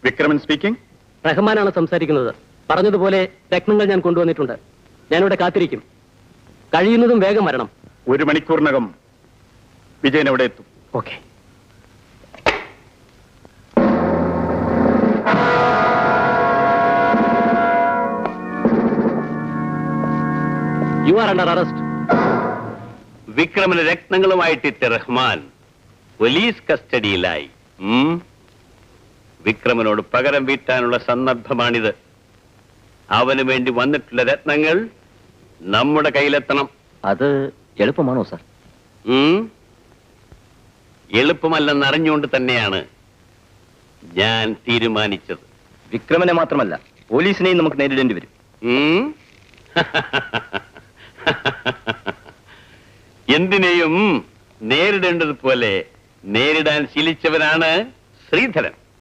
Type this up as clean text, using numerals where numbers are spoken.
Vikraman speaking. റഹ്മാനാണ് സംസാരിക്കുന്നത്. പറഞ്ഞതുപോലെ രത്നങ്ങൾ ഞാൻ കൊണ്ടുവന്നിട്ടുണ്ട്. ഞാനിവിടെ കാത്തിരിക്കും. കഴിയുന്നതും വേഗം വരണം. 1 മണിക്കൂറിനകം വിജയൻ അവിടെ എത്തും. Okay. You are under arrest. വിക്രമന് രത്നങ്ങളുമായിട്ടെത്തിയ റഹ്മാൻ പോലീസ് കസ്റ്റഡിയിലായി. വിക്രമനോട് പകരം വീട്ടാനുള്ള സന്ദർഭമാണിത്. അവന് വേണ്ടി വന്നിട്ടുള്ള രത്നങ്ങൾ നമ്മുടെ കയ്യിലെത്തണം. അത് എളുപ്പമാണോ സാർ? എളുപ്പമല്ലെന്ന് അറിഞ്ഞുകൊണ്ട് തന്നെയാണ് ഞാൻ തീരുമാനിച്ചത്. വിക്രമനെ മാത്രമല്ല, പോലീസിനെയും നമുക്ക് നേരിടേണ്ടി വരും. എന്തിനേയും നേരിടേണ്ടതുപോലെ നേരിടാൻ ശീലിച്ചവനാണ് ശ്രീധരൻ.